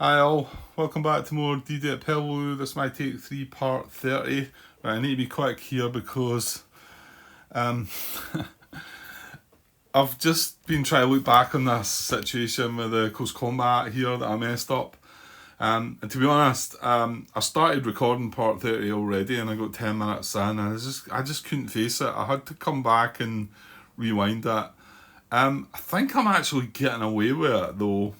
Hi all, welcome back to more DD at Peleliu. This is my take 3 part 30. Right, I need to be quick here because um, I've just been trying to look back on this situation with the close combat here that I messed up. And to be honest, I started recording part 30 already and I got 10 minutes in and I just couldn't face it. I had to come back and rewind it. I think I'm actually getting away with it though.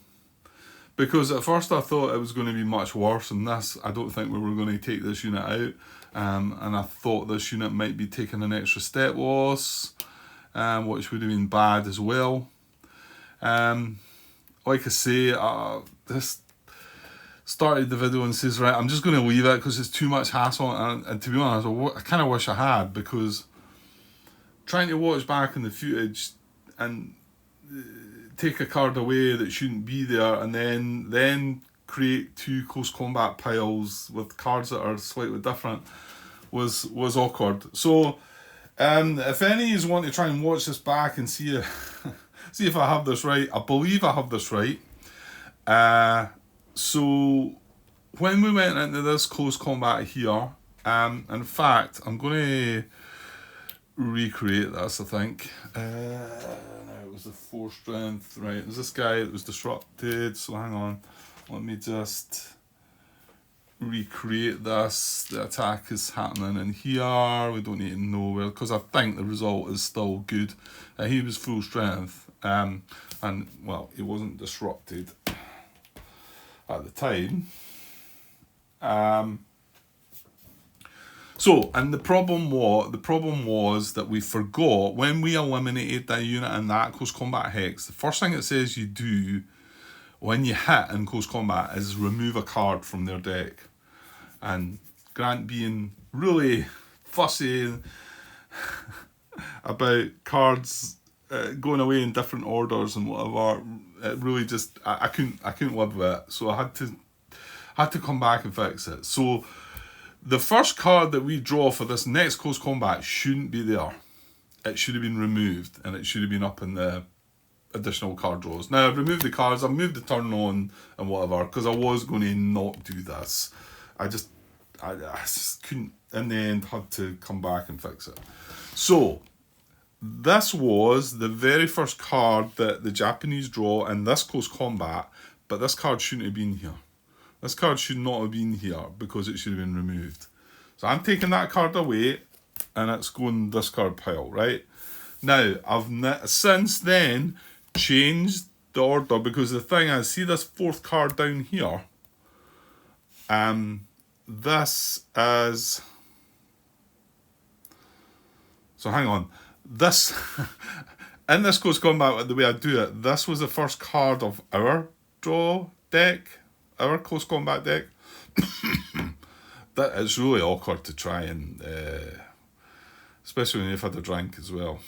Because at first I thought it was going to be much worse than this. I don't think we were going to take this unit out. And I thought this unit might be taking an extra step loss, which would have been bad as well. Like I say, this started the video and says, right, I'm just going to leave it because it's too much hassle. And to be honest, I kind of wish I had, because trying to watch back in the footage and take a card away that shouldn't be there and then create two close combat piles with cards that are slightly different was awkward. So if any of you want to try and watch this back and see if I have this right, I believe I have this right. So when we went into this close combat here, in fact I'm going to recreate this, I think. It was the 4 strength, right? There's this guy that was disrupted, so hang on. Let me just recreate this. The attack is happening in here. We don't need to know where, because I think the result is still good. He was full strength, and well, he wasn't disrupted at the time. So, and the problem was that we forgot when we eliminated that unit in that close combat hex. The first thing it says you do when you hit in close combat is remove a card from their deck. And Grant being really fussy about cards going away in different orders and whatever, it really just I couldn't live with it. So I had to come back and fix it. So the first card that we draw for this next close combat shouldn't be there. It should have been removed and it should have been up in the additional card draws. Now I've removed the cards, I've moved the turn on and whatever, because I was going to not do this. I just couldn't, in the end, had to come back and fix it. So this was the very first card that the Japanese draw in this close combat, but this card shouldn't have been here. This card should not have been here because it should have been removed. So I'm taking that card away and it's going this card pile, right? Now, I've since then changed the order, because the thing is, see this 4th card down here? This is... So hang on. This... in this close combat, the way I do it, this was the first card of our draw deck. Our close combat deck. That is really awkward to try and especially when you've had a drink as well.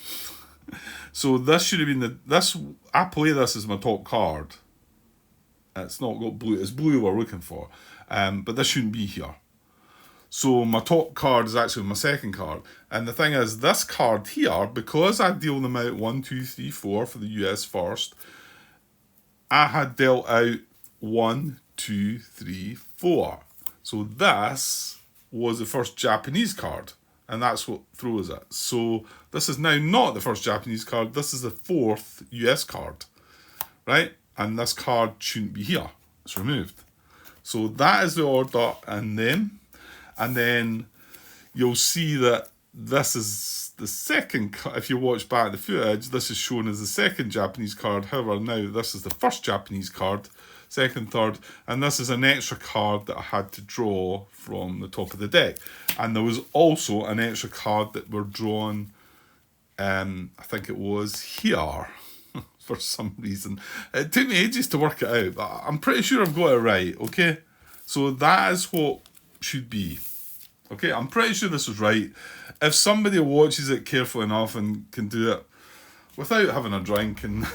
So this should have been I play this as my top card. It's not got blue, it's blue we're looking for. But this shouldn't be here. So my top card is actually my second card. And the thing is, this card here, because I deal them out 1, 2, 3, 4 for the US first, I had dealt out 1, 2, 3, 4. So this was the first Japanese card, and that's what throws it. So this is now not the first Japanese card, this is the 4th US card, right? And this card shouldn't be here, it's removed. So that is the order in them, and then you'll see that this is the second, if you watch back the footage, this is shown as the second Japanese card. However, now this is the first Japanese card, second, third, and this is an extra card that I had to draw from the top of the deck. And there was also an extra card that were drawn, I think it was here, for some reason. It took me ages to work it out, but I'm pretty sure I've got it right, okay? So that is what should be. Okay, I'm pretty sure this is right. If somebody watches it carefully enough and can do it without having a drink and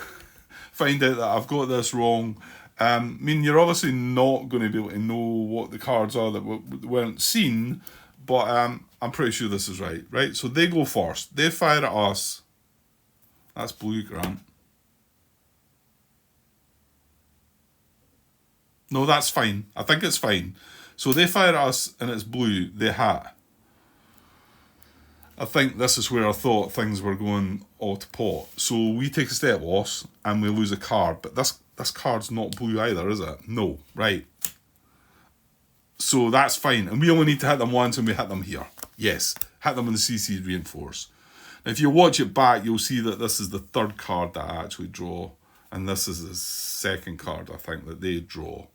find out that I've got this wrong, I mean, you're obviously not going to be able to know what the cards are that weren't seen, but I'm pretty sure this is right, right? So they go first. They fire at us. That's blue, Grant. No, that's fine. I think it's fine. So they fire at us and it's blue, they hit. I think this is where I thought things were going all to pot. So we take a step loss and we lose a card. But this card's not blue either, is it? No. Right. So that's fine. And we only need to hit them once and we hit them here. Yes. Hit them on the CC reinforce. Now, if you watch it back, you'll see that this is the third card that I actually draw. And this is the second card, I think, that they draw.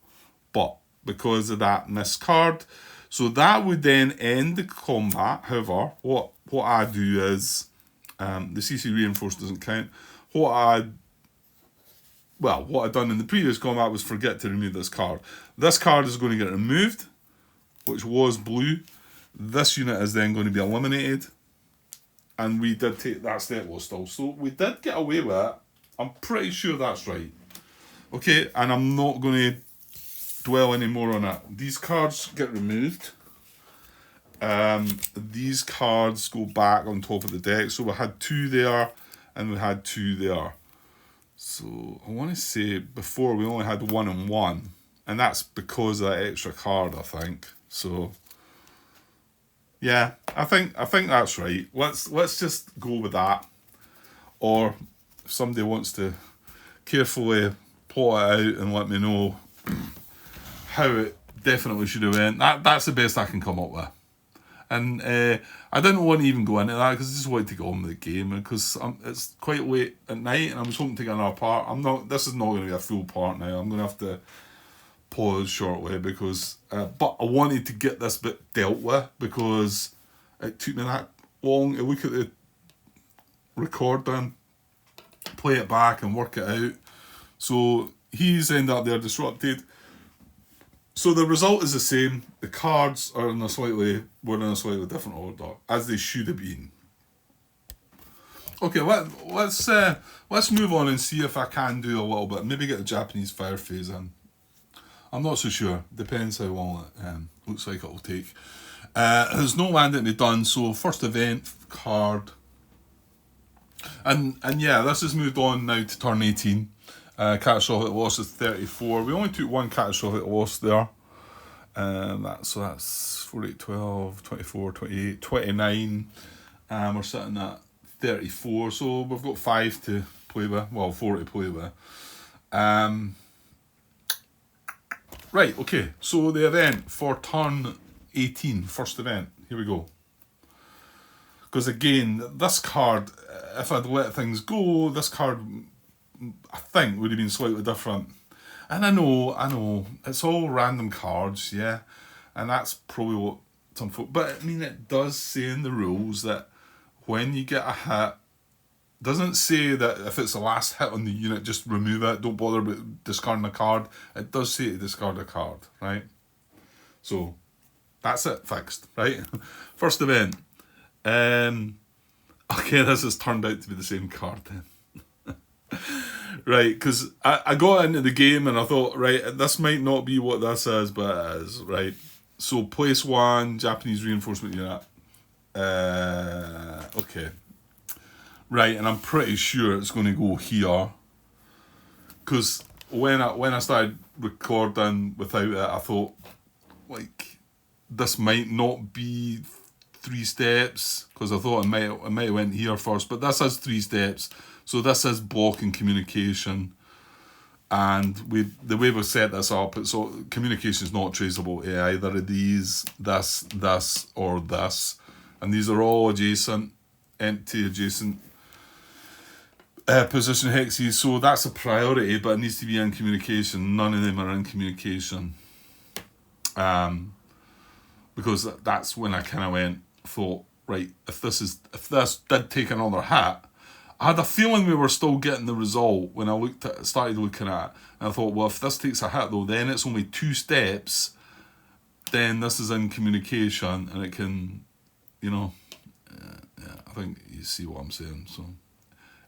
But because of that missed card, so that would then end the combat. However, what I do is, the CC reinforce doesn't count. What I'd done in the previous combat was forget to remove this card. This card is going to get removed, which was blue. This unit is then going to be eliminated. And we did take that step loss still. So we did get away with it. I'm pretty sure that's right. Okay, and I'm not going to dwell any more on it. These cards get removed. These cards go back on top of the deck. So we had 2 there and we had 2 there. So I want to say before we only had 1 and 1. And that's because of that extra card, I think. So yeah, I think that's right. Let's just go with that. Or if somebody wants to carefully plot it out and let me know how it definitely should have went, that's the best I can come up with. And I didn't want to even go into that because I just wanted to get on with the game, because it's quite late at night and I was hoping to get another part. This is not going to be a full part now. I'm going to have to pause shortly because but I wanted to get this bit dealt with because it took me that long to look at the recording, play it back and work it out. So he's ended up there disrupted. So the result is the same. The cards are were in a slightly different order, as they should have been. Okay, let's move on and see if I can do a little bit. Maybe get the Japanese fire phase in. I'm not so sure. Depends how long it looks like it'll take. There's no landing to be done. So first event card, and yeah, this has moved on now to turn 18. Catastrophic loss is 34. We only took 1 catastrophic loss there. That's 48, 12, 24, 28, 29. We're sitting at 34. So we've got 5 to play with. Well, 4 to play with. Right, okay. So the event for turn 18, first event. Here we go. Because again, this card, if I'd let things go, this card, I think, would have been slightly different. And I know, it's all random cards, yeah. And that's probably what some folk... But, I mean, it does say in the rules that when you get a hit, doesn't say that if it's the last hit on the unit, just remove it, don't bother with discarding a card. It does say to discard a card, right? So, that's it, fixed, right? First event. Okay, this has turned out to be the same card then. Right, because I got into the game and I thought, right, this might not be what this is, but it is, right? So, place 1, Japanese reinforcement unit. Okay. Right, and I'm pretty sure it's going to go here. Because when I started recording without it, I thought, like, this might not be 3 steps. Because I thought it might have went here first. But this has 3 steps. So this is blocking communication. And the way we've set this up, communication is not traceable to either of these, this, or this. And these are all adjacent, empty adjacent position hexes. So that's a priority, but it needs to be in communication. None of them are in communication. Because that's when I kind of thought, right, if this did take another hit, I had a feeling we were still getting the result when I started looking at it. And I thought, well, if this takes a hit though, then it's only 2 steps. Then this is in communication, and it can, yeah, I think you see what I'm saying. So,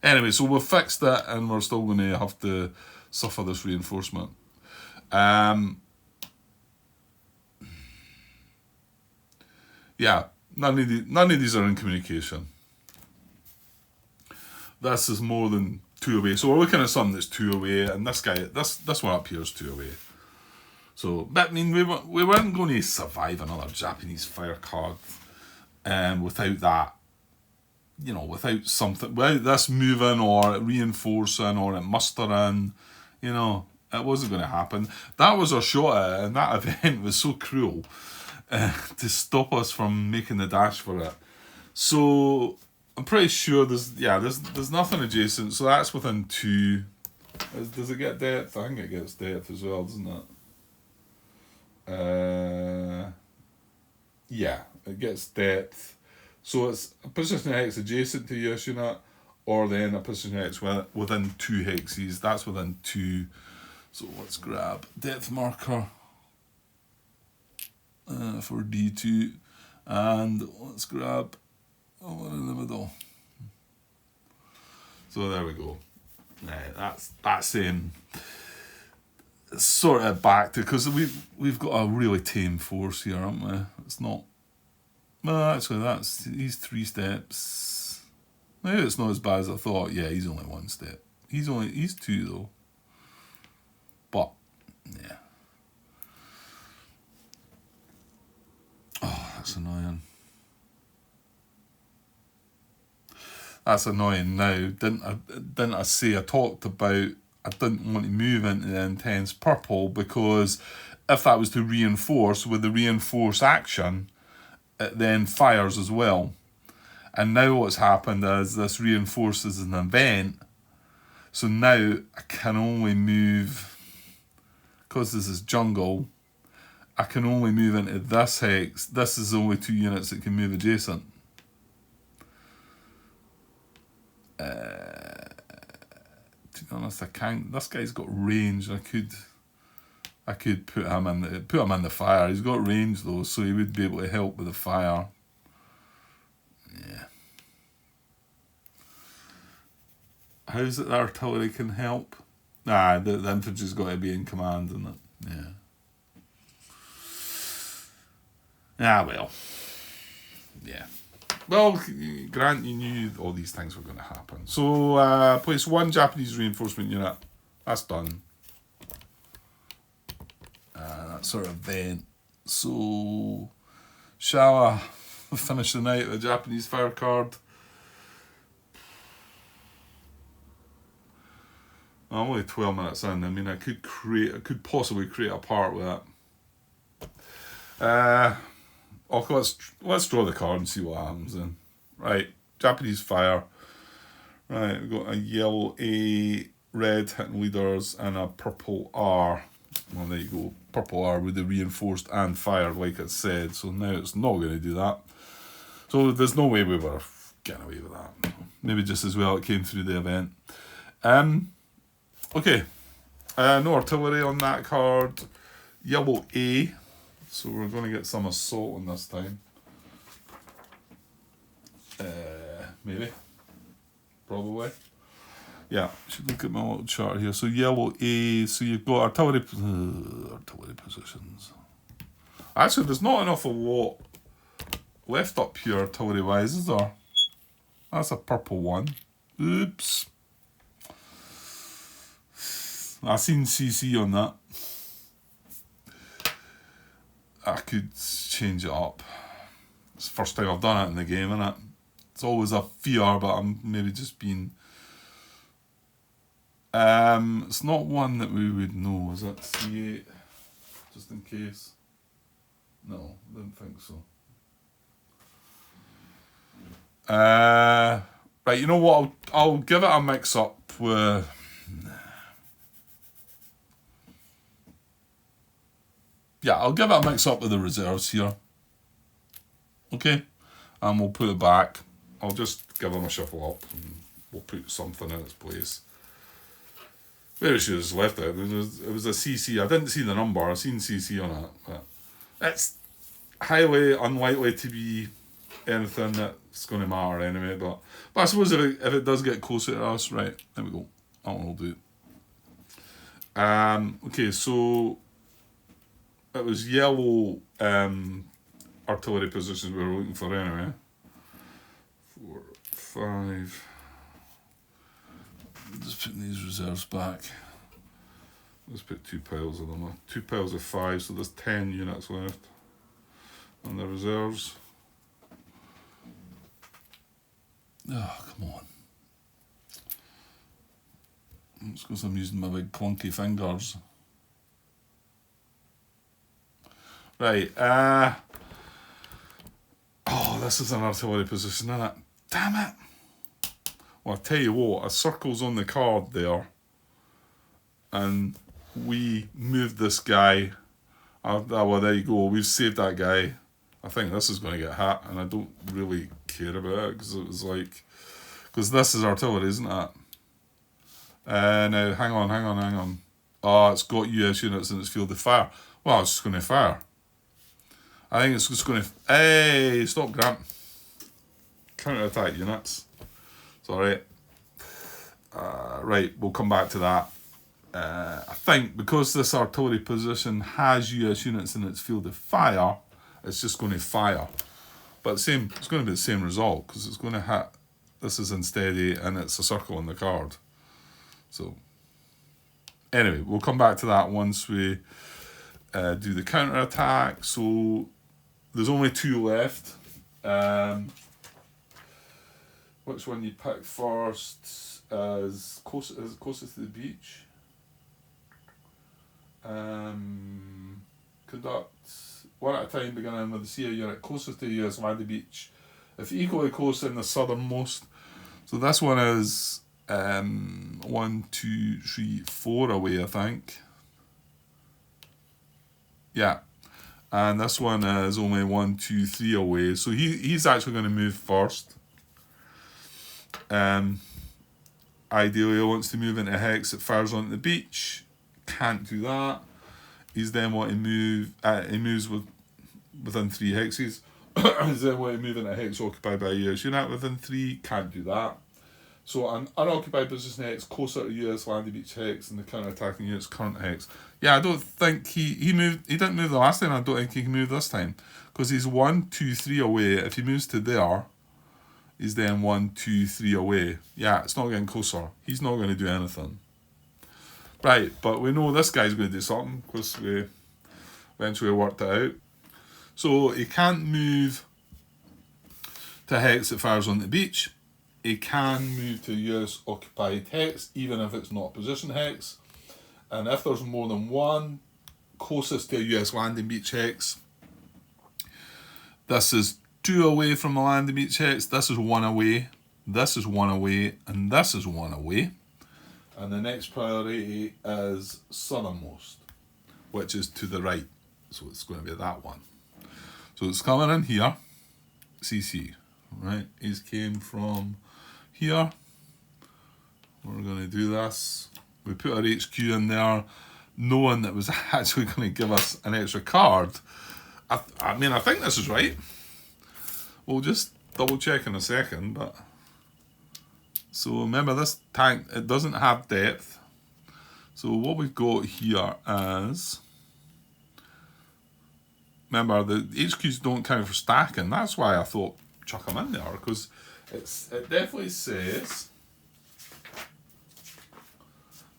anyway, so we've fixed it, and we're still going to have to suffer this reinforcement. Yeah, none of these are in communication. This is more than 2 away. So we're looking at something that's 2 away, and this one up here is 2 away. So, but I mean, we weren't going to survive another Japanese fire card without that. You know, without something, without this moving or reinforcing or it mustering, you know, it wasn't going to happen. That was our shot at it, and that event was so cruel to stop us from making the dash for it. So I'm pretty sure there's nothing adjacent. So that's within 2. Does it get depth? I think it gets depth as well, doesn't it? Yeah, it gets depth. So it's a position hex adjacent to your unit, or then a position hex within 2 hexes. That's within 2. So let's grab depth marker for D2, and let's grab one in the middle. So there we go. That's sort of back to, because we've got a really tame force here, haven't we? It's not. Well, actually, that's he's 3 steps. Maybe it's not as bad as I thought. Yeah, he's only 1 step. He's 2 though. But yeah. Oh, that's annoying. That's annoying now. Didn't I say I talked about I didn't want to move into the intense purple, because if that was to reinforce, with the reinforce action, it then fires as well. And now what's happened is this reinforces an event. So now I can only move, because this is jungle, I can only move into this hex. This is only 2 units that can move adjacent. To be honest, I can't. This guy's got range. I could put him in the fire. He's got range though, so he would be able to help with the fire. Yeah. How's it the artillery can help? Nah, the infantry's got to be in command, isn't it? Yeah. Ah, well. Yeah. Well, Grant, you knew all these things were going to happen. So, place 1 Japanese reinforcement unit. That's done. That sort of event. So, shall I finish the night with a Japanese fire card? I'm only 12 minutes in. I mean, I could possibly create a part with that. Okay, let's draw the card and see what happens then. Right, Japanese fire. Right, we've got a yellow A, red hitting leaders, and a purple R. Well, there you go. Purple R with the reinforced and fire, like it said. So now it's not going to do that. So there's no way we were getting away with that. Maybe just as well it came through the event. Okay. No artillery on that card. Yellow A. So we're going to get some assault on this time. Maybe. Probably. Yeah, should look at my little chart here. So yellow A, so you've got artillery positions. Actually, there's not an awful lot left up here artillery-wise, is there? That's a purple one. Oops. I seen CC on that. I could change it up. It's the first time I've done it in the game, isn't it? It's always a fear, but I'm maybe just being... it's not one that we would know, is it? C8, just in case. No, I didn't think so. Right, you know what? I'll give it a mix up with... Yeah, I'll give it a mix up with the reserves here. Okay? And we'll put it back. I'll just give them a shuffle up and we'll put something in its place. Maybe she just left it. It was a CC. I didn't see the number. I seen CC on it. But it's highly unlikely to be anything that's going to matter anyway. But I suppose if it does get closer to us, right, there we go. That one will do. Okay, so it was yellow artillery positions we were looking for anyway. 4, 5. Just putting these reserves back. Let's put 2 piles of them. 2 piles of 5, so there's 10 units left on the reserves. Oh, come on. It's because I'm using my big clunky fingers. Right, oh, this is an artillery position, isn't it? Damn it! Well, I'll tell you what, a circle's on the card there, and we moved this guy. Oh, well, there you go, we've saved that guy. I think this is going to get hit, and I don't really care about it, because it was like, because this is artillery, isn't it? Now, hang on. Oh, it's got US units in its field of fire. Well, it's just going to fire. I think it's just going to... Hey, stop, Grant. Counter-attack units. Sorry. Right, we'll come back to that. I think because this artillery position has US units in its field of fire, it's just going to fire. But it's going to be the same result, because it's going to hit... This is unsteady, and it's a circle on the card. So, anyway, we'll come back to that once we do the counter-attack. So, there's only 2 left. Which one you pick first is closest to the beach? Conduct one at a time, beginning with the CA unit closest to the US landing beach, if equally close in the southernmost. So this one is 1, 2, 3, 4 away, I think. Yeah. And this one is only 1, 2, 3 away. So he's actually going to move first. Ideally, he wants to move into hex that fires onto the beach. Can't do that. He's then want to move. He moves within 3 hexes. He's then want to move into hex occupied by a US unit within 3. Can't do that. So an unoccupied position hex closer to US landing beach hex and the counter-attacking unit's current hex. Yeah, I don't think he moved. He didn't move the last time. I don't think he can move this time, because he's 1, 2, 3 away. If he moves to there, he's then 1, 2, 3 away. Yeah, it's not getting closer. He's not going to do anything. Right, but we know this guy's going to do something, because we eventually worked it out. So he can't move to hex that fires on the beach. He can move to US occupied hex, even if it's not position hex. And if there's more than one closest to a US landing beach hex, this is 2 away from the landing beach hex, this is 1 away, this is 1 away, and this is 1 away. And the next priority is southernmost, which is to the right. So it's going to be that one. So it's coming in here, CC, right? He's came from here. We're going to do this. We put our HQ in there, knowing that it was actually going to give us an extra card. I mean, I think this is right. We'll just double check in a second, but... So remember, this tank, it doesn't have depth. So what we've got here is... Remember, the HQs don't count for stacking. That's why I thought chuck them in there, because it definitely says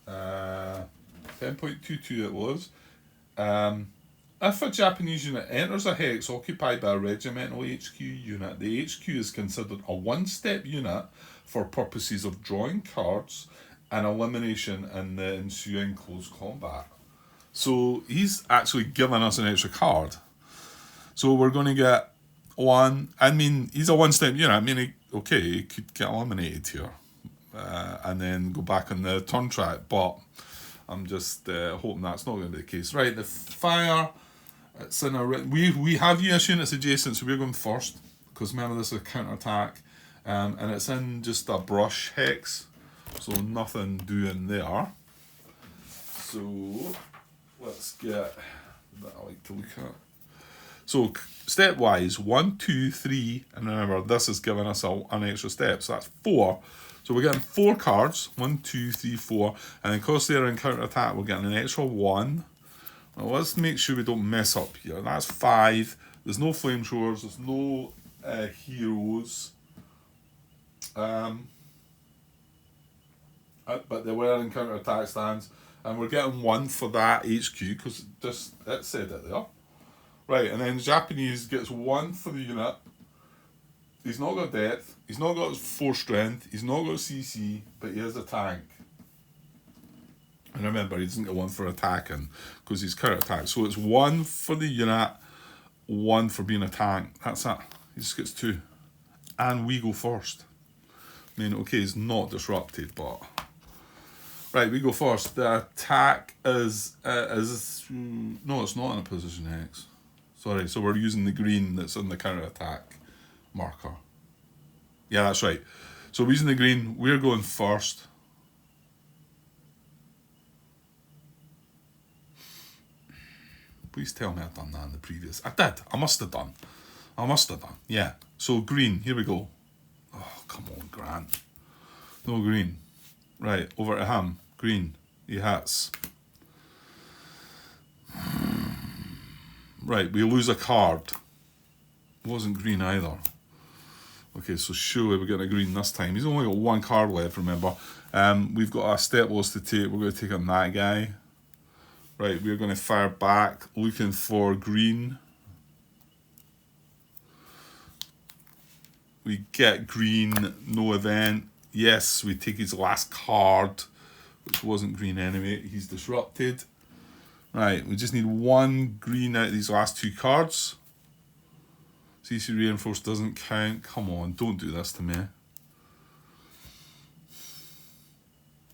10.22 it was. If a Japanese unit enters a hex occupied by a regimental HQ unit, the HQ is considered a one-step unit for purposes of drawing cards and elimination in the ensuing close combat. So he's actually given us an extra card. So we're going to get one. I mean, he's a one-step unit. I mean, he could get eliminated here and then go back on the turn track. But I'm just hoping that's not going to be the case. Right, the fire. It's in a we have US units adjacent, so we're going first, because remember this is a counter-attack, and it's in just a brush hex, so nothing doing there. So let's get that I like to look at. So stepwise, 1, 2, 3, and remember this is giving us an extra step, so that's 4. So we're getting 4 cards, 1, 2, 3, 4, and then because they're in counter-attack, we're getting an extra 1. Now let's make sure we don't mess up here. That's 5. There's no flamethrowers, there's no heroes. But they were in counter-attack stands. And we're getting 1 for that HQ because it said it there. Right, and then the Japanese gets 1 for the unit. He's not got depth, he's not got 4 strength, he's not got CC, but he has a tank. And remember, he doesn't get 1 for attacking because he's counter attack. So it's 1 for the unit, 1 for being a tank. That's it. He just gets 2. And we go first. I mean, okay, he's not disrupted, but... Right, we go first. The attack is... No, it's not in a position X. Sorry, so we're using the green that's in the counter attack marker. Yeah, that's right. So we're using the green. We're going first. Please tell me I've done that in the previous. I did. I must have done. Yeah. So green. Here we go. Oh, come on, Grant. No green. Right, over to him. Green. He hits. Right, we lose a card. It wasn't green either. Okay, so surely we're getting a green this time. He's only got 1 card left, remember. We've got a step loss to take. We're going to take on that guy. Right, we're going to fire back, looking for green. We get green, no event. Yes, we take his last card, which wasn't green anyway. He's disrupted. Right, we just need 1 green out of these last 2 cards. CC reinforced doesn't count. Come on, don't do this to me.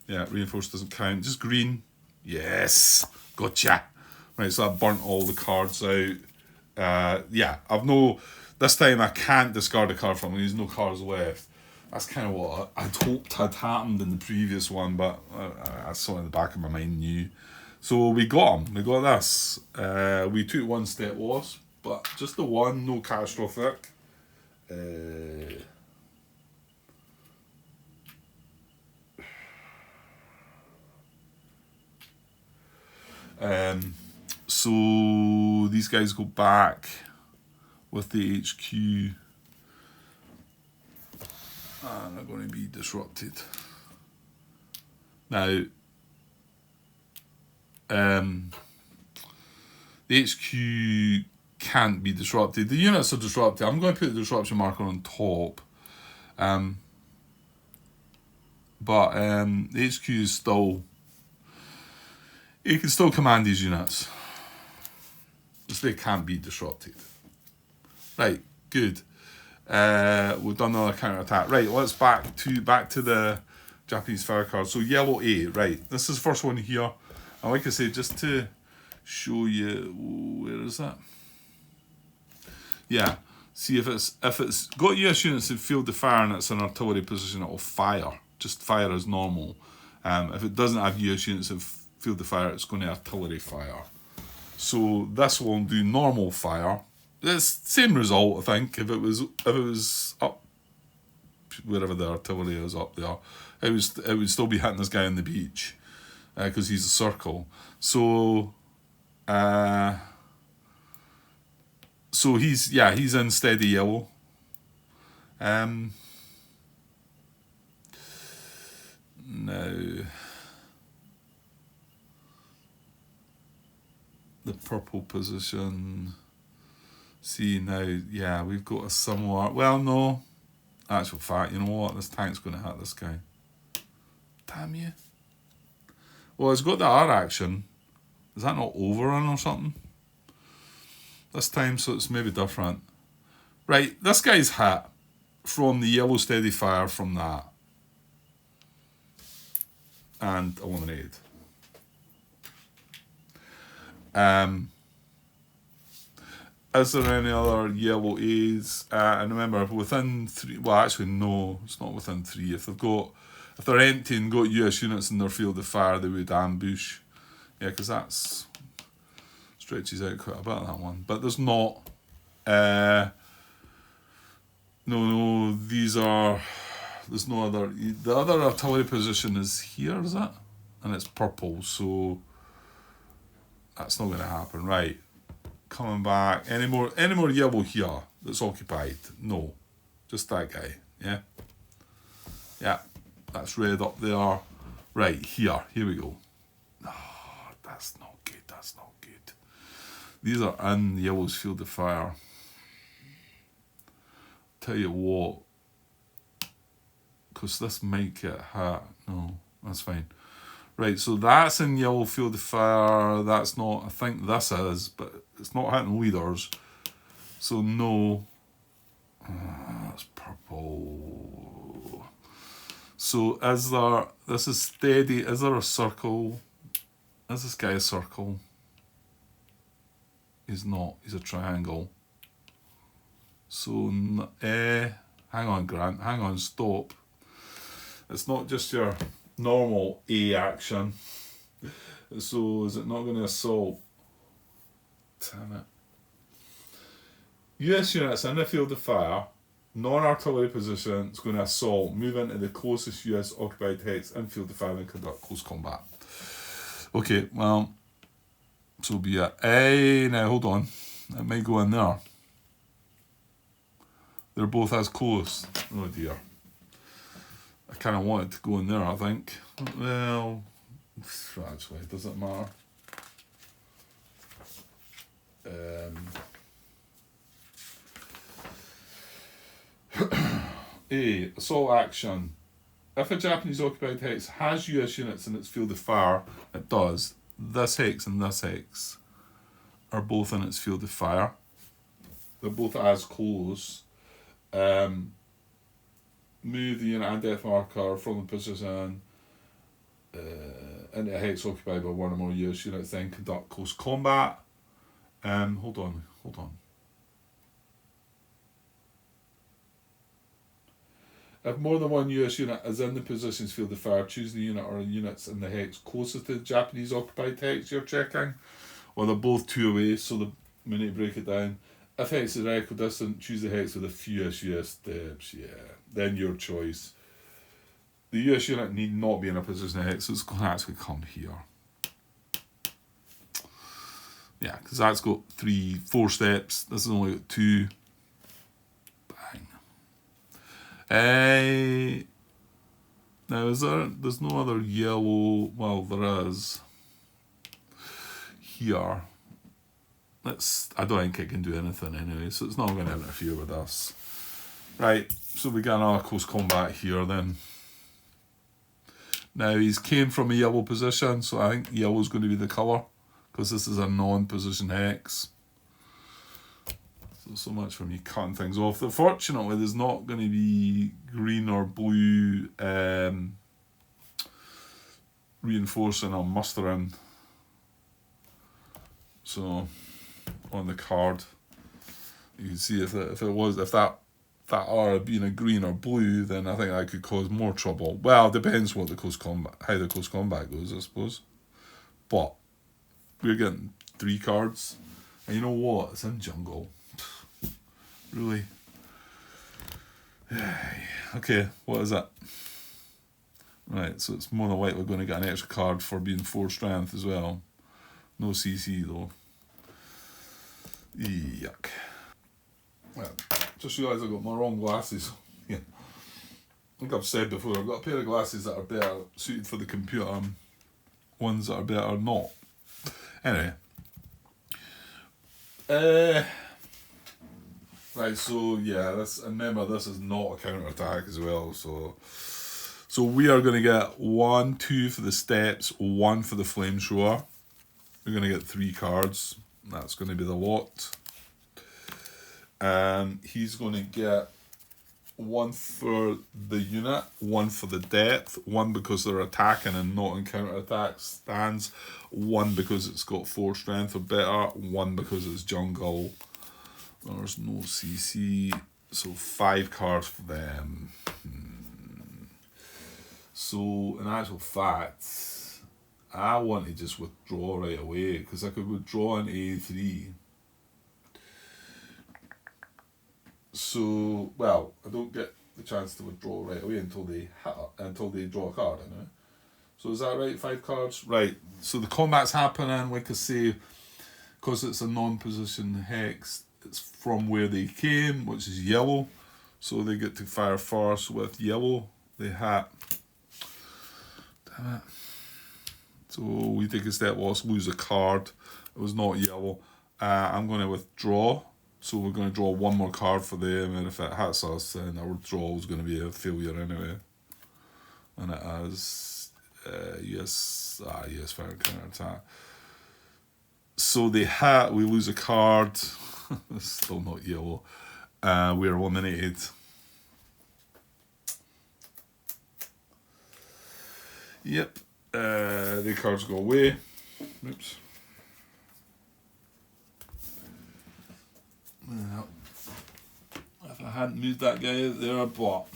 Yeah, reinforced doesn't count. Just green. Yes, gotcha. Right, so that burnt all the cards out. Yeah, this time I can't discard a card from him. There's no cards left. That's kind of what I'd hoped had happened in the previous one, but I saw it in the back of my mind, knew. So we got him. We got this. We took 1 step loss, but just the 1, no catastrophic. So these guys go back with the HQ. And they're going to be disrupted. Now, the HQ can't be disrupted. The units are disrupted. I'm going to put the disruption marker on top. But the HQ is still... You can still command these units. Because they can't be disrupted. Right, good. We've done another counter attack. Right, let's back to the Japanese fire card. So yellow A, right. This is the first one here. And like I say, just to show you, where is that? Yeah. See if it's got US units in field of fire and it's an artillery position, it'll fire. Just fire as normal. If it doesn't have US units in field of fire, it's going to artillery fire. So this will do normal fire. It's the same result, I think. If it was up wherever the artillery is up there, it would still be hitting this guy on the beach because he's a circle. So he's in steady yellow. Now the purple position. See now, yeah, we've got a similar... Well, no. Actual fact, you know what? This tank's going to hit this guy. Damn you. Well, it's got the R action. Is that not overrun or something? This time, so it's maybe different. Right, this guy's hit from the yellow steady fire from that. And eliminated. Is there any other yellow A's? And remember, within 3... Well, actually, no, it's not within 3. If they're empty and got US units in their field of fire, they would ambush. Yeah, because that's... stretches out quite a bit, that one. But there's not... No, these are... There's no other... The other artillery position is here, is it? And it's purple, so... That's not going to happen, right. Coming back. Any more yellow here that's occupied? No. Just that guy, yeah? Yeah, that's red up there. Right, here we go. That's not good. That's not good. These are in yellow's field of fire. Tell you what, because this might get hat. No, that's fine. Right, so that's in yellow field of fire. That's not, I think this is, but it's not hitting leaders. So no. That's purple. So is there, this is steady, is there a circle? Is this guy a circle? He's not, he's a triangle. So, hang on Grant, hang on, stop. It's not just your normal A action. So is it not going to assault? Damn it. US units in the field of fire, non-artillery position, it's going to assault, move into the closest US occupied hex in field of fire and conduct close combat. Okay, well, so be it. Now hold on, it might go in there. They're both as close. Oh dear. I kind of want it to go in there, I think. Well, actually, does it matter? A, assault action. If a Japanese occupied hex has US units in its field of fire, it does. This hex and this hex are both in its field of fire. They're both as close. Move the unit and death marker from the position into a hex occupied by one or more US units, then conduct close combat. Hold on. If more than one US unit is in the position's field of fire, choose the unit or units in the hex closest to the Japanese occupied hex you're checking. Or they're both 2 away, so we need to break it down. If hex is equidistant, choose the hex with the fewest US steps. Yeah, then your choice. The US unit need not be in a position of hex, so it's going to actually come here. Yeah, because that's got 4 steps. This has only got 2. Bang. Now there's no other yellow, well there is. Here. I don't think it can do anything anyway, so it's not going to interfere with us. Right, so we got another close combat here then. Now he's came from a yellow position, so I think yellow's going to be the colour, because this is a non-position hex. So much for me cutting things off. Fortunately, there's not going to be green or blue reinforcing or mustering. So on the card, you can see if that R being a green or blue, then I think that could cause more trouble. Well, it depends what how the close combat goes, I suppose. But we're getting 3 cards, and you know what? It's in jungle. Really? Okay, what is that? Right, so it's more than likely going to get an extra card for being 4 strength as well. No CC though. Yuck. Well, just realised I got my wrong glasses. Yeah. I think I've said before, I've got a pair of glasses that are better suited for the computer, ones that are better not. Anyway. Right, so yeah, remember this is not a counter-attack as well, so we are going to get 1, 2 for the steps, 1 for the flamethrower. We're going to get 3 cards. That's going to be the lot. He's going to get 1 for the unit, 1 for the depth, 1 because they're attacking and not in counter-attack stands, 1 because it's got 4 strength or better, 1 because it's jungle. There's no CC, so 5 cards for them. So, in actual fact, I want to just withdraw right away, because I could withdraw an A3. So, well, I don't get the chance to withdraw right away until they draw a card, anyway. So is that right? 5 cards? Right, so the combat's happening, like I say, because it's a non-position hex, it's from where they came, which is yellow, so they get to fire first with yellow. They hit. Damn it. So we take a step loss, lose a card. It was not yellow. I'm going to withdraw. So we're going to draw one more card for them, and if it hits us, then our withdrawal is going to be a failure anyway. And it is yes, fair counter attack. So they hit, we lose a card. Still not yellow. We're eliminated. Yep. The cards go away. Oops. Well, if I hadn't moved that guy out there, but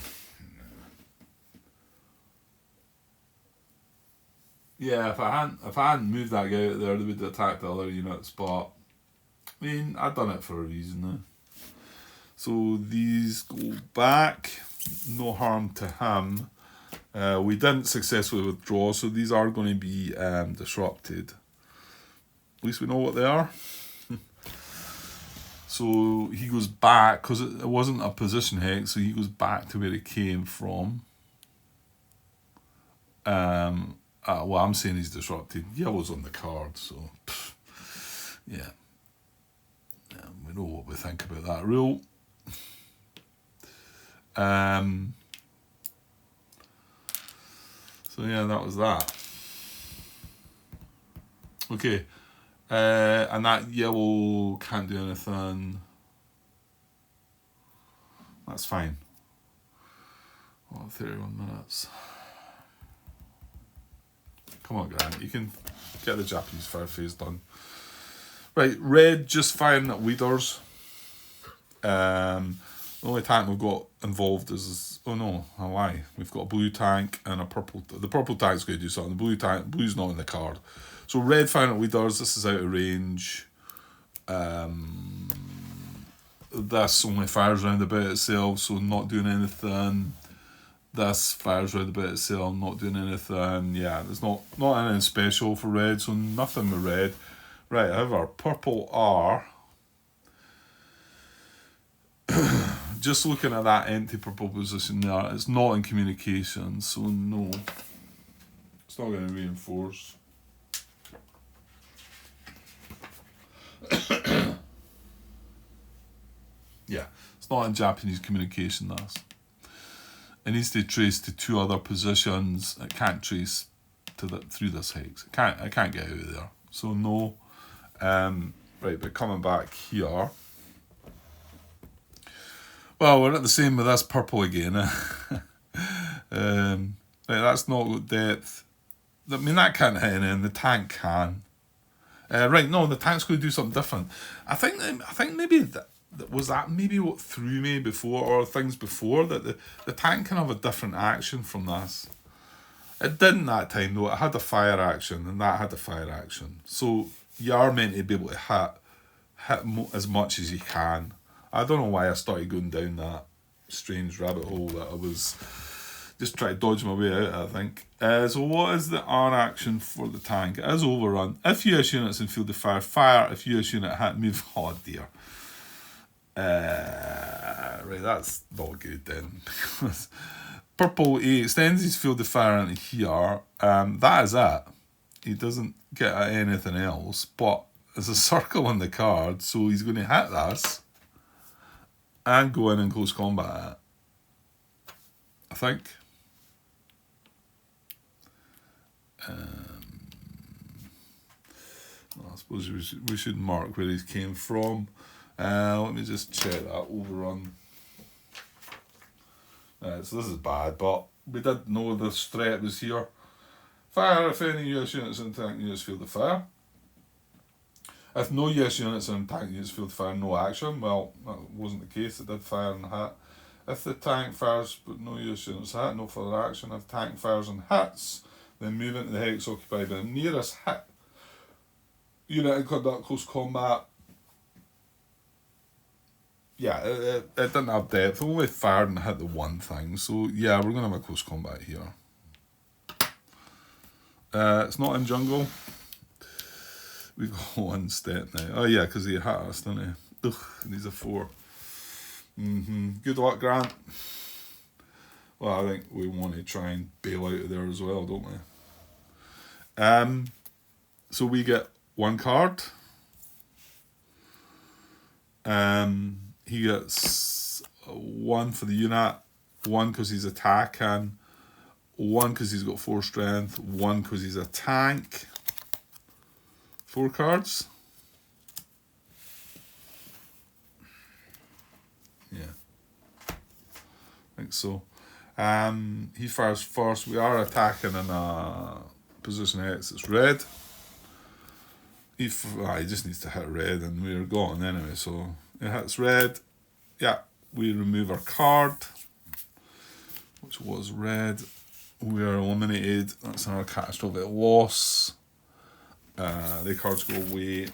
yeah, if I hadn't moved that guy out there, they would attack the other units. But I mean, I've done it for a reason now. So these go back. No harm to him. We didn't successfully withdraw, so these are going to be disrupted. At least we know what they are. So he goes back, because it wasn't a position hex, so he goes back to where he came from. Well, I'm saying he's disrupted. Yellow's on the card, so yeah. We know what we think about that rule. So yeah, that was that. Okay. And that yellow can't do anything. That's fine. 31 minutes. Come on, Grant. You can get the Japanese fire phase done. Right, red just firing at leaders. The only tank we've got involved is... Oh no, I lie. We've got a blue tank and a purple... The purple tank's going to do something. The blue's not in the card. So red firing at leaders, this is out of range. This only fires round about itself, so not doing anything. This fires round about itself, not doing anything. Yeah, there's not anything special for red, so nothing with red. Right, however, purple are... Just looking at that empty purple position there, it's not in communication, so no. It's not going to reinforce. Yeah, it's not in Japanese communication, that's. It needs to trace to two other positions. It can't trace to through this hex. I can't get out of there. So no. Right, but coming back here. Well, we're at the same with this purple again. Right, that's not got depth. I mean, that can't hit anything. The tank can. Right, no, the tank's going to do something different. I think maybe that was that maybe what threw me before, or things before, that the tank can have a different action from this. It didn't that time though. It had a fire action, and that had a fire action. So you are meant to be able to hit as much as you can. I don't know why I started going down that strange rabbit hole that I was just trying to dodge my way out, I think. So what is the R action for the tank? It is overrun. If US units in field of fire, fire. If US unit hit, move. Oh dear. Right, that's not good then. Purple, he extends his field of fire into here. That is it. He doesn't get at anything else, but there's a circle on the card, so he's going to hit this and go in close combat, I think. I suppose we should mark where he came from. Let me just check that overrun. So this is bad, but we did know the threat was here. Fire if any US units in tank units field of fire. If no US units in tank units field of fire, no action. Well, that wasn't the case. It did fire and hit. If the tank fires but no US units hit, no further action. If tank fires and hits, then move into the hex occupied by the nearest hit unit and conduct close combat. Yeah, it didn't have depth. It only fired and hit the one thing. So yeah, we're going to have a close combat here. It's not in jungle. We've got one step now. Oh yeah, because he hit us, didn't he? Ugh, he's a 4. Good luck, Grant. Well, I think we want to try and bail out of there as well, don't we? So we get one card. He gets one for the unit, one because he's attacking, one because he's got 4 strength, one because he's a tank. 4 cards. Yeah, I think so. He fires first. We are attacking in a position X. It's red. He just needs to hit red and we're gone anyway. So it hits red. Yeah, we remove our card, which was red. We are eliminated. That's another catastrophic loss. The cards go away.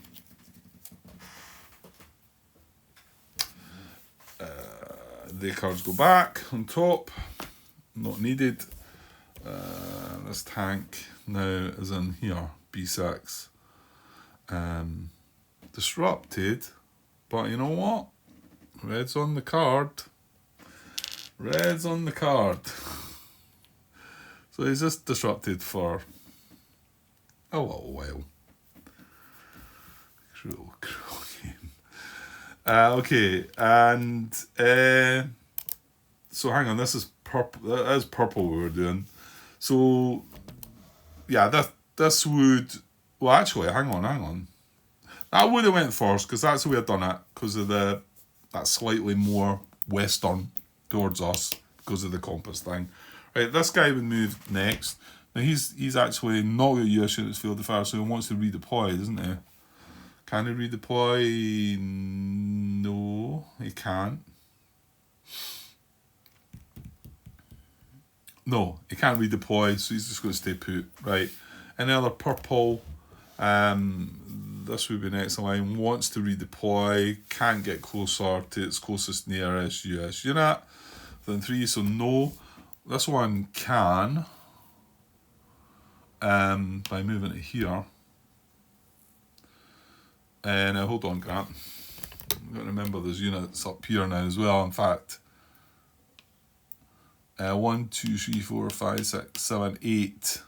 The cards go back on top. Not needed. This tank now is in here. B6. Disrupted. But you know what? Red's on the card. Red's on the card. So he's just disrupted for a little while. Cruel game. Okay, and so hang on, this is purple. That is purple we were doing. So yeah, this would. Well, actually, hang on. That would have went first because that's the way I've done it because of that slightly more western towards us because of the compass thing. Right, this guy would move next. Now he's actually not got US units field of fire, so he wants to redeploy, doesn't he? Can he redeploy? No, he can't. No, he can't redeploy, so he's just going to stay put. Right. Any other purple? This would be next in line. Wants to redeploy, can't get closer to its closest nearest US unit than 3, so no. This one can, by moving it here. And hold on, Grant. I've got to remember there's units up here now as well. In fact, 1, 2, 3, 4, 5, 6, 7, 8.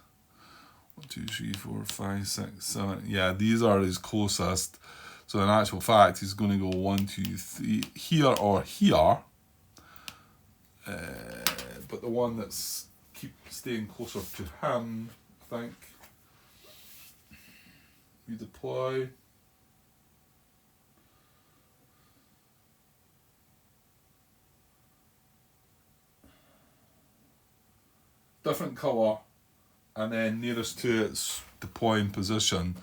1, 2, 3, 4, 5, 6, 7. Yeah, these are his closest. So in actual fact, he's going to go 1, 2, 3 here or here. But the one that's keep staying closer to him, I think. Redeploy. Different colour, and then nearest to its deploying position.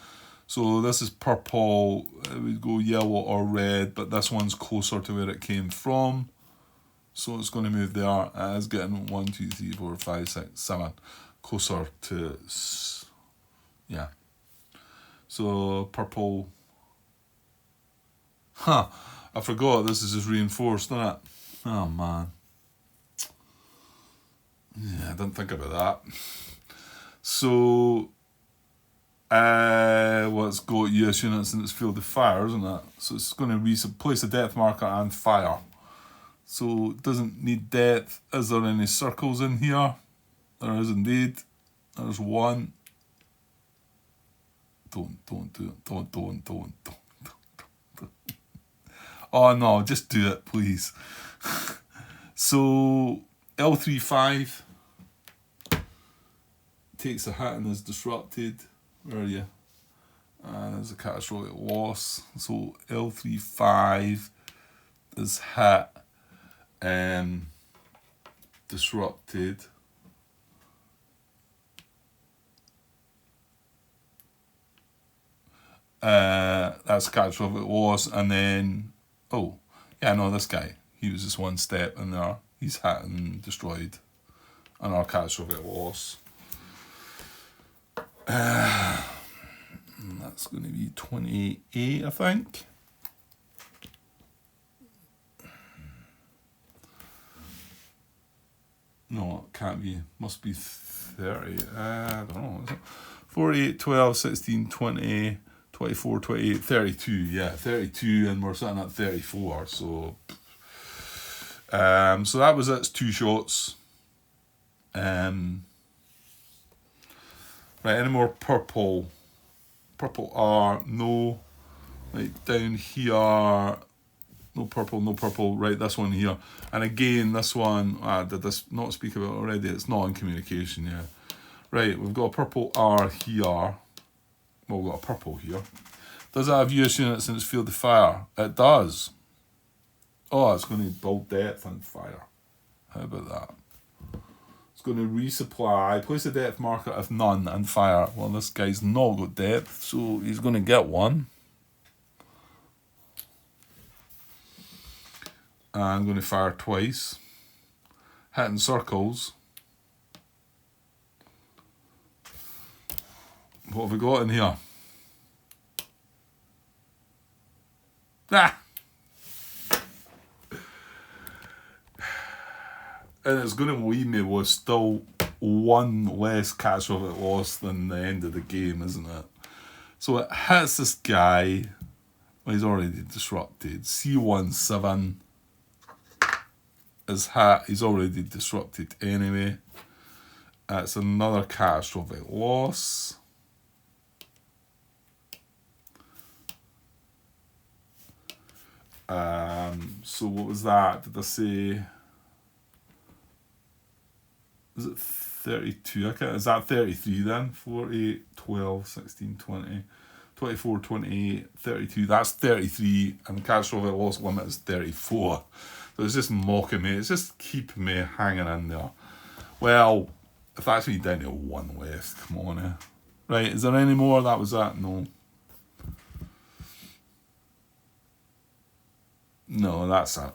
So this is purple, it would go yellow or red, but this one's closer to where it came from. So it's going to move there. It's getting 1, 2, 3, 4, 5, 6, 7. Closer to, yeah. So purple. I forgot this is just reinforced, isn't it? Oh man. Yeah, I didn't think about that. So, it's got US units in its field of fire, isn't it? So it's going to place a depth marker and fire. So it doesn't need depth. Is there any circles in here? There is indeed. There's one. Don't do it. Don't. Oh no, just do it, please. So L35 takes a hit and is disrupted. Where are you? There's a catastrophic loss. So L35 is hit and disrupted. That's a catastrophic loss, and then this guy, he was just one step in there. He's hit and destroyed. Another catastrophic loss. That's going to be 28, I think. No, it can't be. Must be 30. I don't know. Is it? 48, 12, 16, 20, 24, 28, 32. Yeah, 32, and we're sitting at 34. So that was its 2 shots. Right, any more purple? Purple R, no. Right, down here, no purple, no purple. Right, this one here. And again, this one, did this not speak about it already? It's not in communication, yeah. Right, we've got a purple R here. Well, we've got a purple here. Does it have US units in its field of fire? It does. Oh, it's going to build depth and fire. How about that? It's going to resupply. Place a depth marker if none and fire. Well, this guy's not got depth, so he's going to get one. And I'm going to fire twice. Hitting circles. What have we got in here? Ah! And it's going to leave me with still one less catastrophic loss than the end of the game, isn't it? So it hits this guy. Well, he's already disrupted. C17 is hit. He's already disrupted anyway. It's another catastrophic loss. So what was that? Did I say... Is it 32? Okay, is that 33 then? 4, 8, 12, 16, 20, 24, 28, 32. That's 33, and the catastrophic loss limit is 34. So it's just mocking me. It's just keeping me hanging in there. Well, if that's me down to one left, come on, eh? Right, is there any more? That was that? No. No, that's it.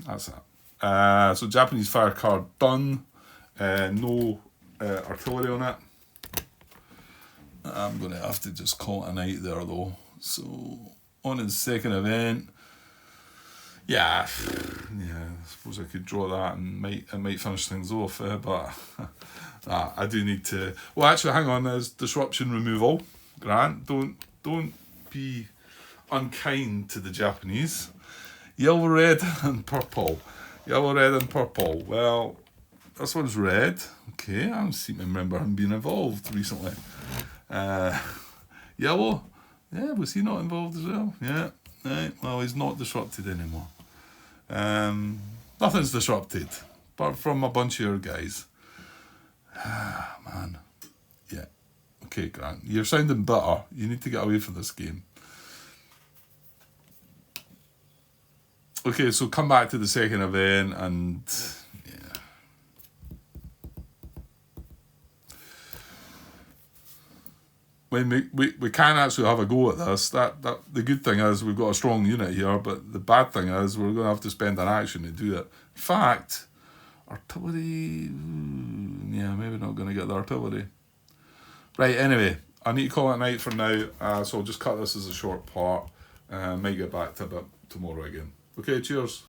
That's it. So Japanese fire card done. No artillery on it. I'm going to have to just call it a night there though. So on to the second event. Yeah, I suppose I could draw that and it might finish things off, but I do need to. Well, actually, hang on. There's disruption removal. Grant, don't be unkind to the Japanese. Yellow, red, and purple. Yellow, red, and purple. Well, this one's red. Okay, I don't seem to remember him being involved recently. Yellow. Yeah, was he not involved as well? Yeah. Right. Well, he's not disrupted anymore. Nothing's disrupted, apart from a bunch of your guys. Man. Yeah. Okay, Grant. You're sounding bitter. You need to get away from this game. Okay, so come back to the second event and yeah. When we can actually have a go at this. That the good thing is we've got a strong unit here, but the bad thing is we're going to have to spend an action to do it. In fact, artillery, yeah, maybe not going to get the artillery. Right, anyway, I need to call it night for now, so I'll just cut this as a short part. Might get back to it tomorrow again. Okay, cheers.